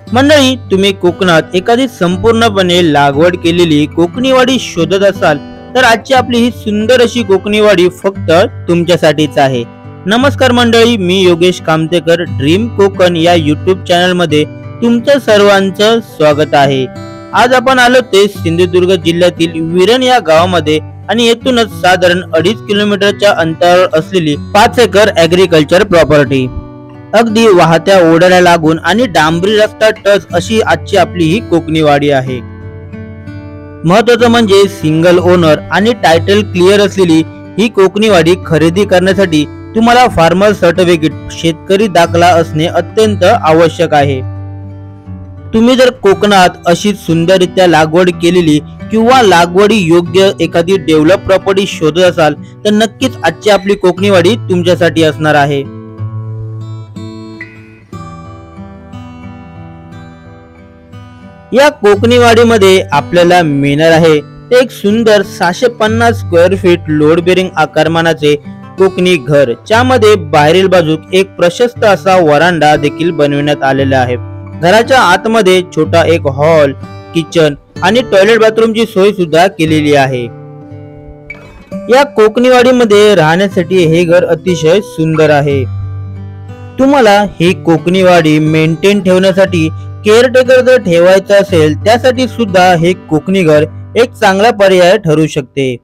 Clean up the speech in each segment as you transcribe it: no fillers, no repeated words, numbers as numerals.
मंडळी, तुम्ही कोकणात एखादी संपूर्णपणे लागवड केलेली कोकणीवाडी शोधत असाल तर आजची आपली ही सुंदर अशी कोकणीवाडी फक्त तुमच्यासाठीच आहे। नमस्कार मंडळी, मी योगेश कामतेकर ड्रीम कोकण या यूट्यूब चॅनल मध्ये तुमचं सर्वांचं स्वागत आहे। आज आपण आलो ते सिंधुदुर्ग जिल्ह्यातील विरण या गावामध्ये आणि येथूनच साधारण 2.5 किलोमीटरच्या अंतरावर असलेली 5 एकर ऍग्रीकल्चर प्रॉपर्टी, अगदी वाहत्या ओढ्याला लागून आणि डांबरी रस्ता टच अशी आजची आपली ही कोकणीवाडी आहे। महत्त्वाचं म्हणजे सिंगल ओनर आणि टायटल क्लिअर असलेली ही कोकणीवाडी खरेदी करण्यासाठी तुम्हाला फार्मर सर्टिफिकेट शेतकरी दाखला असणे अत्यंत आवश्यक आहे। तुम्ही जर कोकणात अशी सुंदररित्या लागवड केलेली किंवा लागवडी योग्य एखादी डेव्हलप प्रॉपर्टी शोधत असाल तर नक्कीच आजची आपली कोकणीवाडी तुमच्यासाठी असणार आहे। या कोकणीवाडीमध्ये आपल्याला मिळणार आहे ते एक सुंदर 650 स्क्वेअर फीट लोड बेरिंग आकारमानाचे कोकणी घर, ज्यामध्ये बाहेरील बाजूक एक प्रशस्त असा वरांडा देखील बनवण्यात आलेला आहे। घराच्या आतमध्ये छोटा एक हॉल, किचन आणि टॉयलेट बाथरूमची सोय सुद्धा केलेली आहे। या कोकणीवाडीमध्ये राहण्यासाठी हे घर अतिशय सुंदर आहे। तुम्हाला ही कोकणीवाडी मेंटेन ठेवण्यासाठी केअरटेकर जर ठेवायचा असेल त्यासाठी सुद्धा हे कोकणी घर एक चांगला पर्याय ठरू शकते।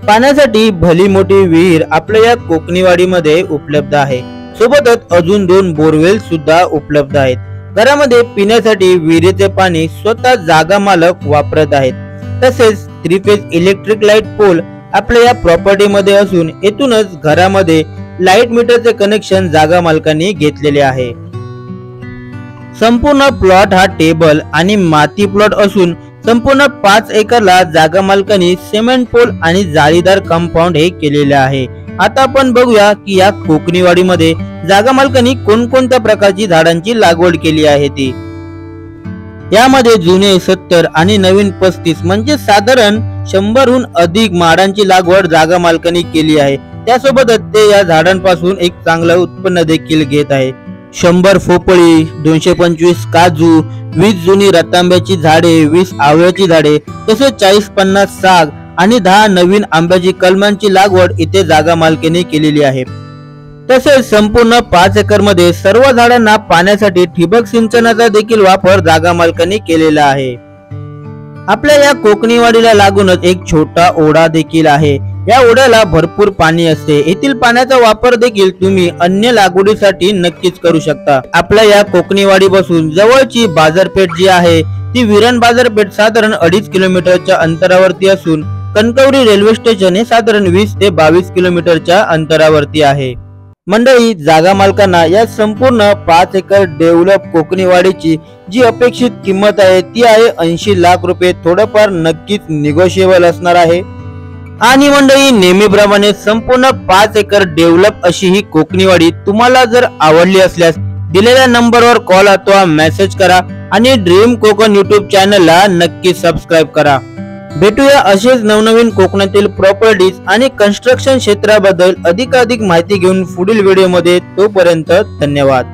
पाण्यासाठी भली मोठी विहीर आपल्या या कोकणीवाडीमध्ये उपलब्ध आहे। सोबतच अजून 2 बोरवेल सुद्धा उपलब्ध आहेत। घरामध्ये पिण्यासाठी विहिरीचे पाणी स्वतः जागा मालक वापरत आहेत। तसेच 3 फेज इलेक्ट्रिक लाईट पोल आपल्या या प्रॉपर्टी मध्ये असून येथूनच घरामध्ये लाईट मीटरचे कनेक्शन जागा मालकांनी घेतलेले आहे। संपूर्ण प्लॉट हा टेबल आणि माती प्लॉट असून संपूर्ण 5 एकरला जागा मालकांनी सिमेंट पोल आणि जाळीदार कंपाऊंड हे केलेले आहे। आता आपण बघूया की या कोकणीवाडीमध्ये जागा मालकांनी कोणकोणत्या प्रकारची झाडांची लागवड केली आहे ती। यामध्ये जुने 70 आणि नवीन 35 म्हणजे साधारण 100हून अधिक माडांची लागवड जागा मालकांनी केली आहे। त्यासोबतच ते या झाडांपासून एक चांगलं उत्पन्न देखील घेत आहे। 100 पोपळी, 225 काजू, 20 जुनी रतांब्याची झाडे, 20 आवळ्याची झाडे, तसेच 40-50 साग आणि 10 नवीन आंब्याची कलमांची लागवड इथे जागा मालकांनी केलेली आहे। तसेच संपूर्ण 5 एकर मध्ये सर्व झाडांना पाण्यासाठी ठिबक सिंचनाचा देखील वापर जागा मालकांनी केलेला आहे। आपल्या या कोकणीवाडीला लागूनच एक छोटा ओढा देखील आहे। या ओढ्याला भरपूर पाणी असते। येथील पाण्याचा वापर देखील तुम्ही अन्य लागवडीसाठी नक्कीच करू शकता। आपल्या या कोकणीवाडी पासून जवळची बाजारपेठ जी आहे ती विरण बाजारपेठ साधारण 2.5 किलोमीटरच्या अंतरावरती असून कणकवली रेल्वे स्टेशन हे साधारण 20 ते 22 किलोमीटरच्या अंतरावरती आहे। मंडळी, जागा मालकांना या संपूर्ण 5 एकर डेव्हलप कोकणीवाडीची जी अपेक्षित किंमत आहे ती आहे 80 लाख रुपये। थोडंफार नक्कीच निगोशिएबल असणार आहे। आणि मंडळी, नेहमीप्रमाणे संपूर्ण 5 एकर डेव्हलप अशी ही कोकणीवाडी तुम्हाला जर आवडली असल्यास दिलेल्या नंबरवर कॉल अथवा मेसेज करा आणि ड्रीम कोकण यूट्यूब चॅनलला नक्की सबस्क्राईब करा। भेटूया असेच नवनवीन कोकणातील प्रॉपर्टीज आणि कन्स्ट्रक्शन क्षेत्राबद्दल अधिकाधिक माहिती घेऊन पुढील व्हिडिओमध्ये। तोपर्यंत धन्यवाद।